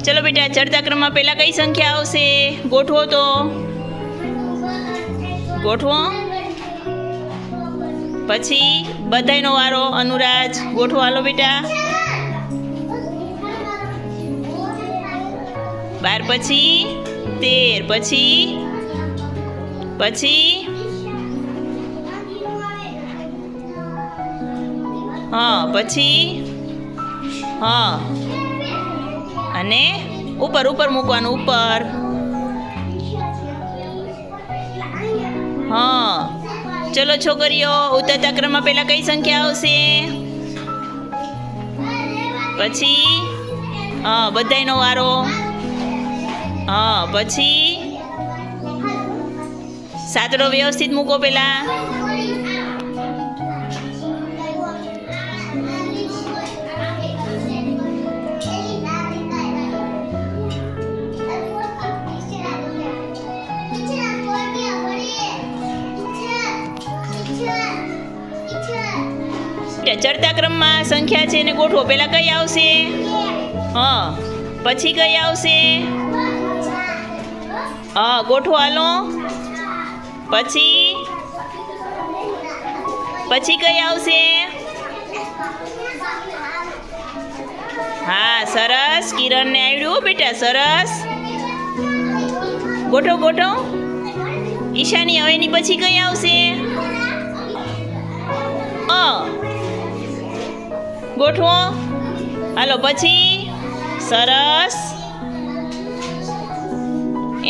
चलो बेटा चढ़ता क्रम में पहला कई संख्या आवशे गोठवो तो गोठवो पछी बधाईनो वारो अनुराज गोठवो हालो बेटा 12 पछी 13 पछी पछी हाँ पछी हाँ अने ऊपर ऊपर मूकवानुं ऊपर हाँ चलो छोकरीओ उतरता क्रम में पहला कई संख्या आवशे पछी हाँ बधाईनो वारो हाँ पछी सातड़ो व्यवस्थित मूको पेला चढ़ता क्रम में संख्या छे ने गोठवो पहला कई आवशे हाँ पछी कई आवशे हाँ गोठवो हालो पछी पछी कई आवशे हाँ सरस किरण ने आवड्युं बेटा सरस गोठो गोठो ईशानी हवे एनी पछी कई आवशे गोठवो हालो पछी सरस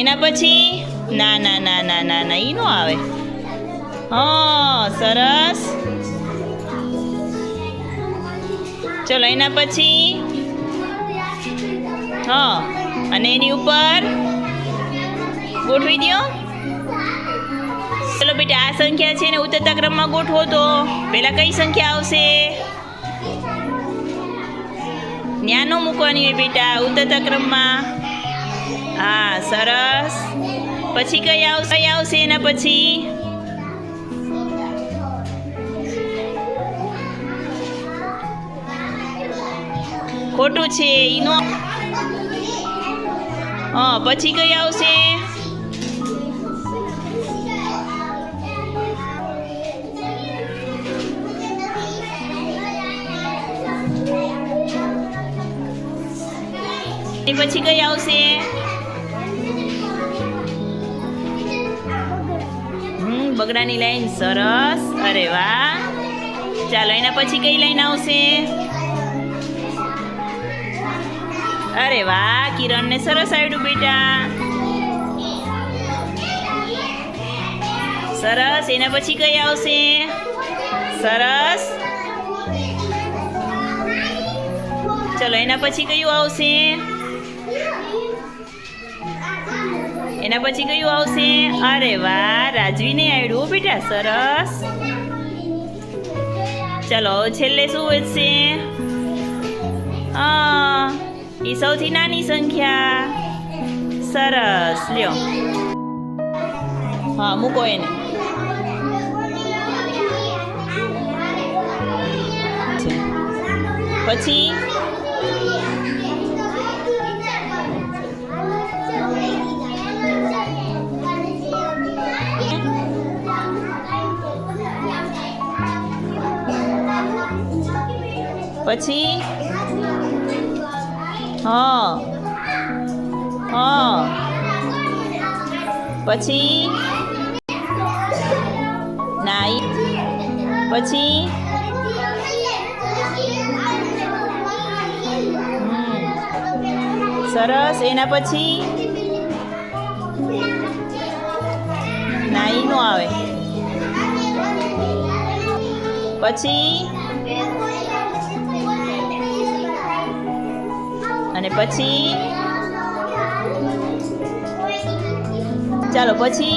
एना पछी ना ना ना ना ना ना ई नो आवे हाँ सरस चलो एना पछी हाँ अने एनी उपर गोठवी दो चलो बेटा आ संख्या छे ने उतरता क्रम में गोठवो तो पहला कई संख्या आवशे न्यानो मूकवानी है बेटा उतरता क्रम में हाँ सरस पछी कई आवशे एना पछी खोटू छे ईनो हाँ पछी कई आवशे पछी कई आवशे बगड़ानी लाइन सरस अरे वाह चालो एना पछी कई लाइन आवशे अरे वाह किरण ने सरस आवड्युं बेटा सरस एना पछी कई आवशे सरस चलो एना पछी कयुं आवशे एना पछी कयुं आवशे अरे वाह राजवी ने आवड्युं बेटा सरस चलो छेल्ले शुं वधशे हाँ ई सौथी नानी संख्या सरस ल्यो हाँ मूको एने पछी पछी हाँ हाँ पछी नाई पछी सरस एना पछी नाई नो आवे पछी અને પછી ચાલો પછી